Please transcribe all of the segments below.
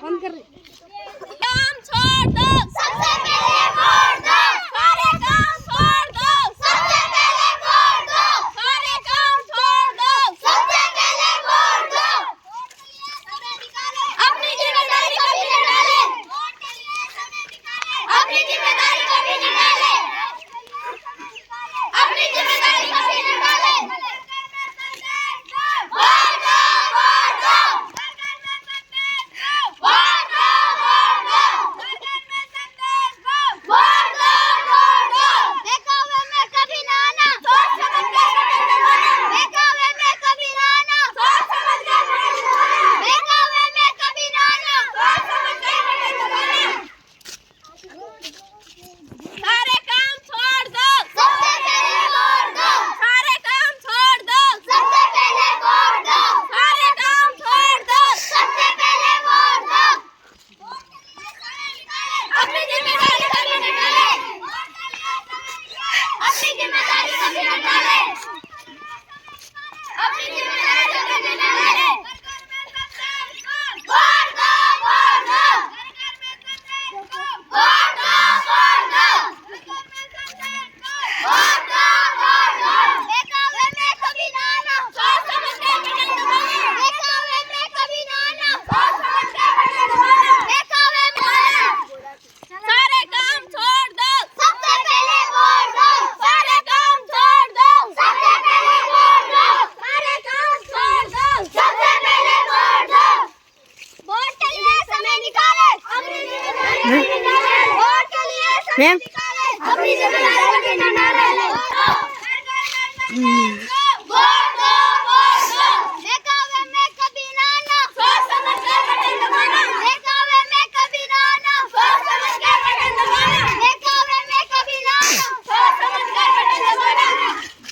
On कर काम छोड़ दो, सबसे पहले वोट दो, सारे काम छोड़ दो, सबसे पहले वोट दो, सारे काम छोड़ दो, सबसे पहले वोट दो। अपनी जिम्मेदारी कभी न टाले, अपनी जिम्मेदारी कभी न टाले, अपनी जिम्मेदारी कभी न टाले। वोट दो, वोट दो, वोट दो, वोट दो, वोट दो। बेकावे में कभी ना आना, सोच समझ कर वोट दबाना। बेकावे में कभी ना आना, सोच समझ कर वोट दबाना। बेकावे में कभी ना आना, सोच समझ कर वोट दबाना। सारे काम छोड़ दो, सबसे पहले वोट दो, सारे काम छोड़ दो, सबसे पहले वोट दो, सारे काम छोड़ दो, सबसे पहले वोट दो। अपनी जिम्मेदारी कभी न टाले, अपनी जिम्मेदारी कभी न टाले, अपनी जिम्मेदारी कभी न टाले। वोट दो, वोट दो, वोट दो, वोट दो, वोट दो, वोट दो। बेकावे में कभी ना आना, सोच समझ कर बटन दबाना। बेकावे में कभी ना आना, सोच समझ कर बटन दबाना। बेकावे में आना, सारे काम छोड़ दो, सबसे पहले वोट दो, सारे काम छोड़ दो, सबसे पहले वोट दो, सारे काम छोड़ दो, सबसे पहले वोट दो। वोट के लिए समय निकाले, अपनी जिम्मेदारी कभी न टाले। वोट के लिए समय निकाले, अपनी जिम्मेदारी कभी न टाले। वोट दो, वोट दो, बेकावे में कभी ना आना, सोच समझ कर बटन दबाना। बेकावे में कभी ना आना, सोच समझ कर बटन दबाना। बेकावे में कभी ना आना, सोच समझ कर बटन दबाना।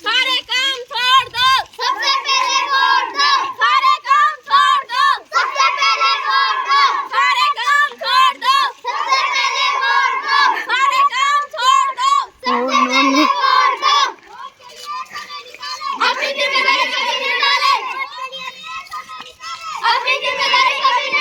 सारे काम छोड़ दो, सबसे पहले वोट दो, सारे काम छोड़ दो, सबसे पहले वोट दो, सारे काम छोड़ दो, सबसे पहले वोट दो, सारे काम छोड़ दो, सबसे पहले वोट दो। अपनी जिम्मेदारी कभी न टाले, अपनी जिम्मेदारी कभी न